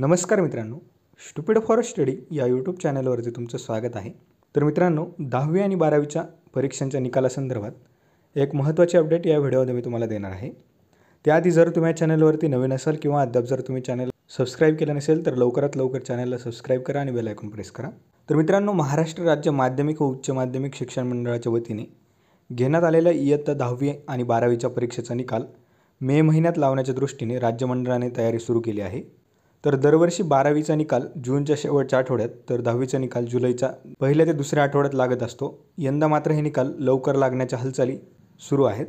नमस्कार मित्रांनो, stupid for study या यूट्यूब चॅनलवरती तुमचं स्वागत आहे। तर मित्रांनो, 10वी आणि 12वीच्या परीक्षांच्या निकालासंदर्भात एक महत्त्वाची अपडेट या व्हिडिओमध्ये मी तुम्हाला देणार आहे। त्याआधी जर तुम्ही या चॅनलवरती नवीन असाल किंवा अद्याप जर तुम्ही चॅनल सबस्क्राईब केलं नसेल तर लवकरात लवकर चॅनलला सबस्क्राईब करा आणि बेल आयकॉन प्रेस करा। तर मित्रांनो, महाराष्ट्र राज्य माध्यमिक व उच्च माध्यमिक शिक्षण मंडळाच्या वतीने घेण्यात आलेल्या इयत्ता 10वी आणि 12वीच्या परीक्षेचा निकाल मे महिन्यात लावण्याच्या दृष्टीने राज्य मंडळाने तयारी सुरू केली आहे। तर दरवर्षी 12वीचा निकाल जूनच्या शेवटच्या आठवड्यात तर 10वीचा निकाल जुलैच्या पहिल्या ते दुसऱ्या आठवड्यात लागत असतो। यंदा मात्र हे निकाल लवकर लागण्याच्या हालचाली सुरू आहेत।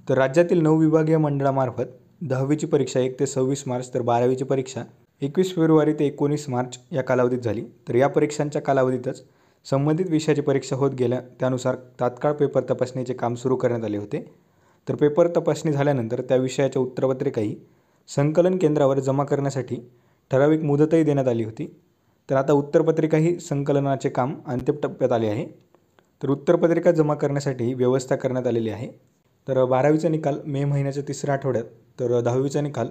तर राज्यातील 9 विभागीय मंडळामार्फत 10वीची परीक्षा 1 ते 26 मार्च तर 12वीची परीक्षा 21 फेब्रुवारी ते 19 मार्च या कालावधीत झाली। तर या परीक्षांच्या कालावधीतच संबंधित विषयाची परीक्षा होत गेल्या त्यानुसार तात्काळ पेपर तपासणीचे काम सुरू करण्यात आले होते। तर पेपर तपासणी झाल्यानंतर त्या विषयाच्या उत्तरपत्रिकाही संकलन केंद्रावर जमा करण्यासाठी ठराविक मुदतही देण्यात आली होती। तर आता उत्तरपत्रिकाही संकलनाचे काम अंतिम टप्प्यात आले आहे। तर उत्तरपत्रिका जमा करण्यासाठी व्यवस्था करण्यात आलेली आहे। तर 12वीचा निकाल मे महिन्याच्या तिसऱ्या आठवड्यात तर 10वीचा निकाल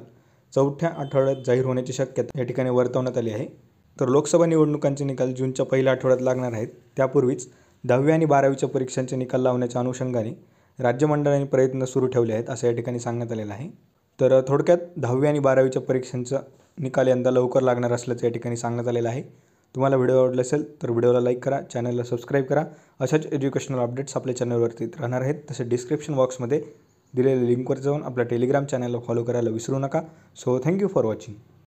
चौथ्या आठवड्यात जाहीर होण्याची शक्यता या ठिकाणी वर्तवण्यात आली आहे। तर लोकसभा निवडणुकांचे निकाल जूनच्या पहिल्या आठवड्यात लागणार आहेत। त्यापूर्वीच 10वी आणि 12वीच्या परीक्षांचे निकाल लावण्याच्या अनुषंगाने राज्य मंडळाने प्रयत्न सुरू ठेवले आहेत असं या ठिकाणी सांगण्यात आलेलं आहे। तर थोडक्यात 10वी आणि 12वीच्या परीक्षांचा निकाल यंदा लवकर लागणार असल्याचं या ठिकाणी सांगण्यात आलेलं आहे। तुम्हाला व्हिडिओ आवडला असेल तर व्हिडिओला लाईक करा, चॅनलला सबस्क्राईब करा। अशाच एज्युकेशनल अपडेट्स आपल्या चॅनलवरती राहणार आहेत। तसेच डिस्क्रिप्शन बॉक्समध्ये दिलेल्या लिंकवर जाऊन आपल्या टेलिग्राम चॅनलला फॉलो करायला विसरू नका। So thank you for watching.